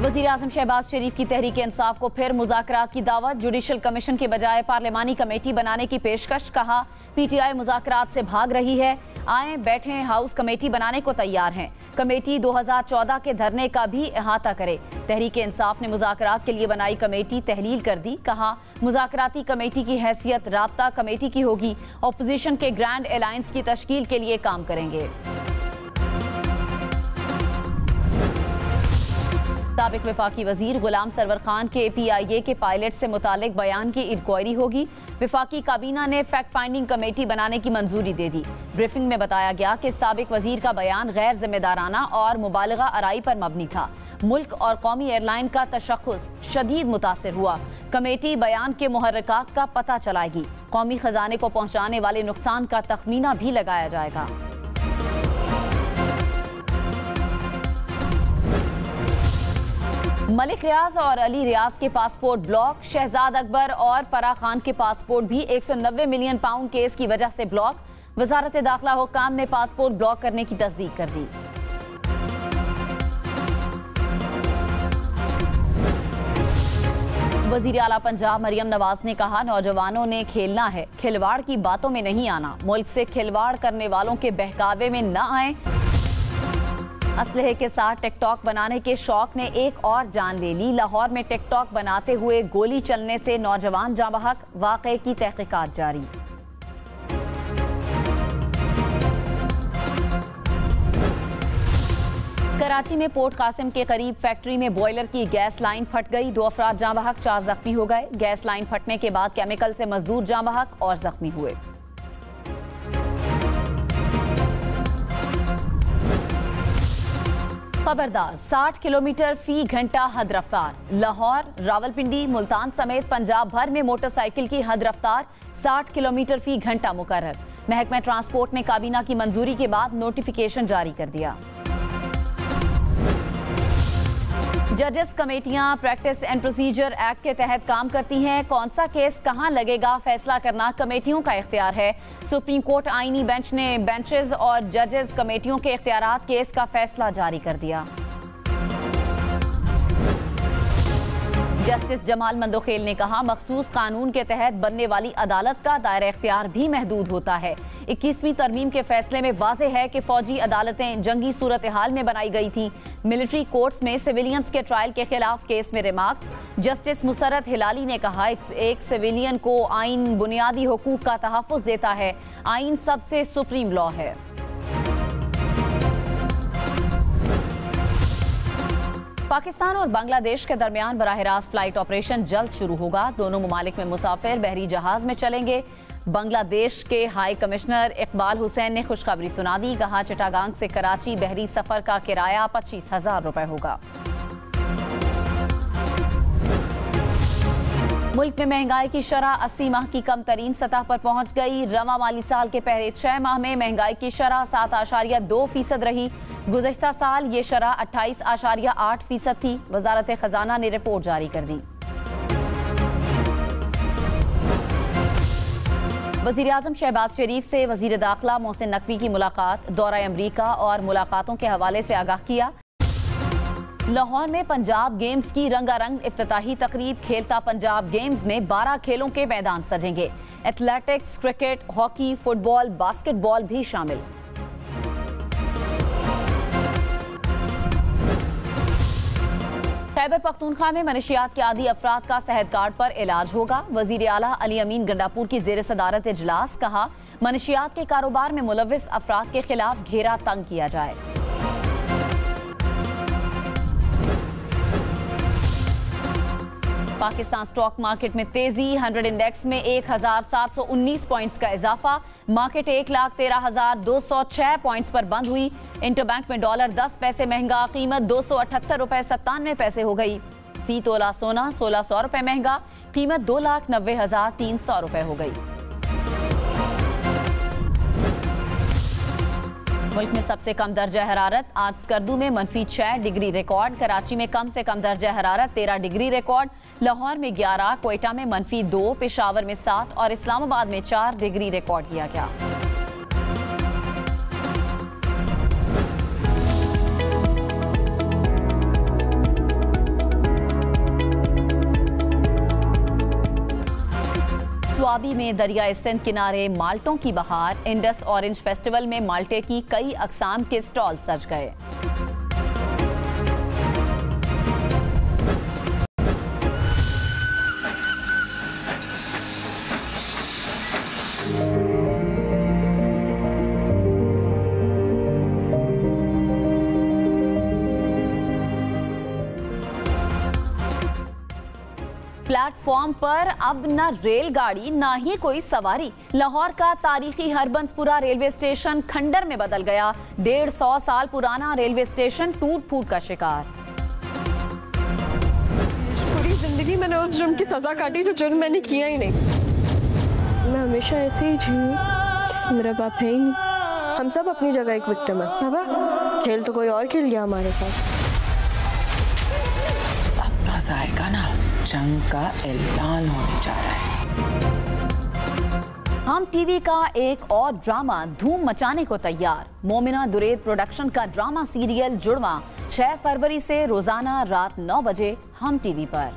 वज़ीर आज़म शहबाज शरीफ की तहरीक इंसाफ को फिर मुज़ाकरात की दावत। जुडिशल कमीशन के बजाय पार्लिमानी कमेटी बनाने की पेशकश। कहा PTI मुज़ाकरात से भाग रही है, आए बैठे, हाउस कमेटी बनाने को तैयार हैं। कमेटी 2014 के धरने का भी अहाता करे। तहरीक इंसाफ ने मुज़ाकरात के लिए बनाई कमेटी तहलील कर दी। कहा मुज़ाकराती कमेटी की हैसियत राब्ता कमेटी की होगी। अपोजिशन के ग्रैंड अलायंस की तश्कील के लिए काम करेंगे। साबिक वफाकी वजीर गुलाम सरवर खान के PIA के पायलट से मुतालिक बयान की इंक्वायरी होगी। वफाकी काबीना ने फैक्ट फाइंडिंग कमेटी बनाने की मंजूरी दे दी। ब्रीफिंग में बताया गया कि साबिक वजीर का बयान गैर जिम्मेदाराना और मुबालगा आराई पर मबनी था। मुल्क और कौमी एयरलाइन का तशख्खुस शदीद मुतासिर हुआ। कमेटी बयान के मुहर्रिकात का पता चलाएगी। कौमी खजाने को पहुंचाने वाले नुकसान का तखमीना भी लगाया जाएगा। मलिक रियाज और अली रियाज के पासपोर्ट ब्लॉक। शहजाद अकबर और फराह खान के पासपोर्ट भी 190 मिलियन पाउंड केस की वजह से ब्लॉक। वजारत दाखिला हुक्काम ने पासपोर्ट ब्लॉक करने की तस्दीक कर दी। वजीर आला पंजाब मरियम नवाज ने कहा नौजवानों ने खेलना है, खिलवाड़ की बातों में नहीं आना। मुल्क से खिलवाड़ करने वालों के बहकावे में न आए। असलहे के साथ टिकटॉक बनाने के शौक ने एक और जान ले ली। लाहौर में टिकटॉक बनाते हुए गोली चलने से नौजवान जाँ बहक। वाक़े की तहकीकात जारी। कराची में पोर्ट कासिम के करीब फैक्ट्री में बॉयलर की गैस लाइन फट गई। 2 अफराद जाँ बहक, 4 जख्मी हो गए। गैस लाइन फटने के बाद केमिकल से मजदूर जाँ बहक और जख्मी हुए। खबरदार 60 किलोमीटर फी घंटा हद रफ्तार। लाहौर, रावलपिंडी, मुल्तान समेत पंजाब भर में मोटरसाइकिल की हद रफ्तार 60 किलोमीटर फी घंटा मुकर्रर। महकमा ट्रांसपोर्ट ने काबीना की मंजूरी के बाद नोटिफिकेशन जारी कर दिया। जजेस कमेटियां प्रैक्टिस एंड प्रोसीजर एक्ट के तहत काम करती हैं। कौन सा केस कहां लगेगा फैसला करना कमेटियों का इख्तियार है। सुप्रीम कोर्ट आईनी बेंच ने बेंचेस और जजेस कमेटियों के इख्तियारात केस का फैसला जारी कर दिया। जस्टिस जमाल मंदोखेल ने कहा मखसूस कानून के तहत बनने वाली अदालत का दायरा इख्तियार भी महदूद होता है। 21वीं तरमीम के फैसले में वाज़ेह है कि फौजी अदालतें जंगी सूरत हाल में बनाई गई थी। मिलिट्री कोर्ट्स में सिविलियंस के ट्रायल के खिलाफ केस में रिमार्क्स। जस्टिस मुसरत हिलाली ने कहा एक सिविलियन को आइन बुनियादी हुकूक का तहफ़्फ़ुज़ देता है। आइन सबसे सुप्रीम लॉ है। पाकिस्तान और बांग्लादेश के दरमियान बराह रास्त फ्लाइट ऑपरेशन जल्द शुरू होगा। दोनों ममालिक में मुसाफिर बहरी जहाज में चलेंगे। बांग्लादेश के हाई कमिश्नर इकबाल हुसैन ने खुशखबरी सुना दी। कहा चिटागांग से कराची बहरी सफर का किराया 25,000 रुपए होगा। मुल्क में महंगाई की शरह 80 माह की कम तरीन सतह पर पहुंच गई। रवां माली साल के पहले 6 माह में महंगाई की शरह 7.2% रही। गुज़श्ता साल ये शरह 28.8% थी। वजारत खजाना ने रिपोर्ट जारी कर दी। वज़ीर आज़म शहबाज शरीफ से वज़ीर दाखिला मोहसिन नकवी की मुलाकात। दौरा अमरीका और मुलाकातों के हवाले से आगाह किया। लाहौर में पंजाब गेम्स की रंगारंग इफ्तिताही तकरीब। खेलता पंजाब गेम्स में 12 खेलों के मैदान सजेंगे। Athletics, cricket, hockey, football, basketball भी शामिल। खैबर पख्तूनख्वा में मनशियात के आदी अफराद का सेहत कार्ड पर इलाज होगा। वजीर आला अली अमीन गंडापुर की जेर सदारत इजलास। कहा मनशियात के कारोबार में मुलव्विस अफराद के खिलाफ घेरा तंग किया जाए। पाकिस्तान स्टॉक मार्केट में तेजी। 100 इंडेक्स में 1719 पॉइंट्स का इजाफा। मार्केट 1,13,206 पॉइंट्स पर बंद हुई। इंटरबैंक में डॉलर 10 पैसे महंगा। कीमत 278 रुपए 97 पैसे हो गई। फी तोला सोना 1600 रुपए महंगा। कीमत 2,90,300 रुपए हो गई। मुल्क में सबसे कम दर्जा हरारत आज स्कर्दू में -6 डिग्री रिकॉर्ड। कराची में कम से कम दर्जा हरारत 13 डिग्री रिकॉर्ड। लाहौर में 11, क्वेटा में -2, पेशावर में 7 और इस्लामाबाद में 4 डिग्री रिकॉर्ड किया गया। अबुधाबी में दरियाए सिंध किनारे माल्टों की बहार। इंडस ऑरेंज फेस्टिवल में माल्टे की कई अकसाम के स्टॉल सज गए। प्लेटफॉर्म पर अब न रेलगाड़ी न ही कोई सवारी। लाहौर का तारीखी हरबंसपुरा रेलवे स्टेशन खंडर में बदल गया। 150 साल पुराना रेलवे स्टेशन टूट फूट का शिकार। पूरी जिंदगी मैंने उस जुर्म की सजा काटी जो जुर्म मैंने किया ही नहीं। मैं हमेशा ऐसे ही जी, मेरा बाप है ही नहीं। हम सब अपनी जगह एक विक्टिम है। बाबा खेल तो कोई और खेल गया हमारे साथ। अब मजा आएगा ना, जंग का ऐलान होने जा रहा है। हम टीवी का एक और ड्रामा धूम मचाने को तैयार। मोमिना दुरेद प्रोडक्शन का ड्रामा सीरियल जुड़वा 6 फरवरी से रोजाना रात 9 बजे हम टीवी पर।